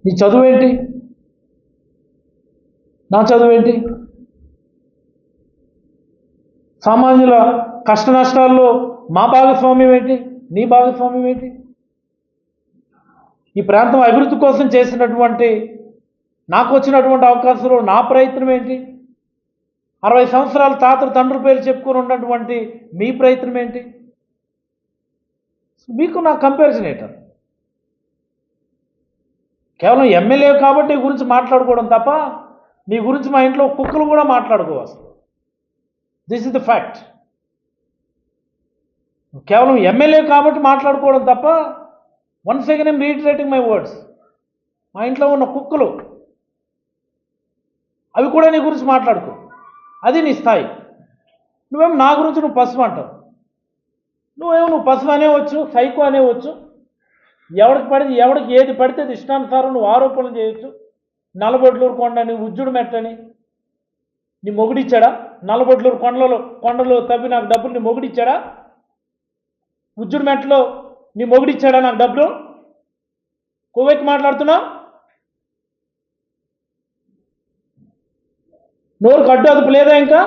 నీ చదువేంటి, నా చదువేంటి? సామాన్యుల కష్ట నష్టాల్లో మా భాగస్వామ్యం ఏంటి, నీ భాగస్వామ్యం ఏంటి? ఈ ప్రాంతం అభివృద్ధి కోసం చేసినటువంటి నాకు వచ్చినటువంటి అవకాశాలు నా ప్రయత్నం ఏంటి? 60 సంవత్సరాల తాతల తండ్రుల పేరు చెప్పుకొని ఉన్నటువంటి మీ ప్రయత్నం ఏంటి? మీకు నా కంపారిజన్ ఏంట? కేవలం ఎమ్మెల్యే కాబట్టి నీ గురించి మాట్లాడుకోవడం తప్ప నీ గురించి మా ఇంట్లో కుక్కలు కూడా మాట్లాడుకోవు అసలు. This is the fact. కేవలం ఎమ్మెల్యే కాబట్టి మాట్లాడుకోవడం తప్ప, once again I'm reiterating my words, మా ఇంట్లో ఉన్న కుక్కలు అవి కూడా నీ గురించి మాట్లాడుకో. అది నీ స్థాయి. నువ్వేమో నా గురించి నువ్వు పసుపు అంటావు. నువ్వు పసుపు అనేవచ్చు, సైకో అనేవచ్చు, ఎవడికి ఏది పడితే అది ఇష్టానుసారం నువ్వు ఆరోపణలు చేయొచ్చు. నల్లబొడ్లూరు కొండని, ఉజ్జుడు మెట్టని నీ మొగుడిచ్చాడా? నల్లబొడ్లూరు కొండలో తవ్వి నాకు డబ్బులు నీ మొగుడిచ్చాడా? ఉజ్జుడు మెట్టలో నీ మొగుడిచ్చాడా నాకు డబ్బులు? కోవెక్కి మాట్లాడుతున్నావు. నోరుకు అడ్డు అదుపు లేదా ఇంకా?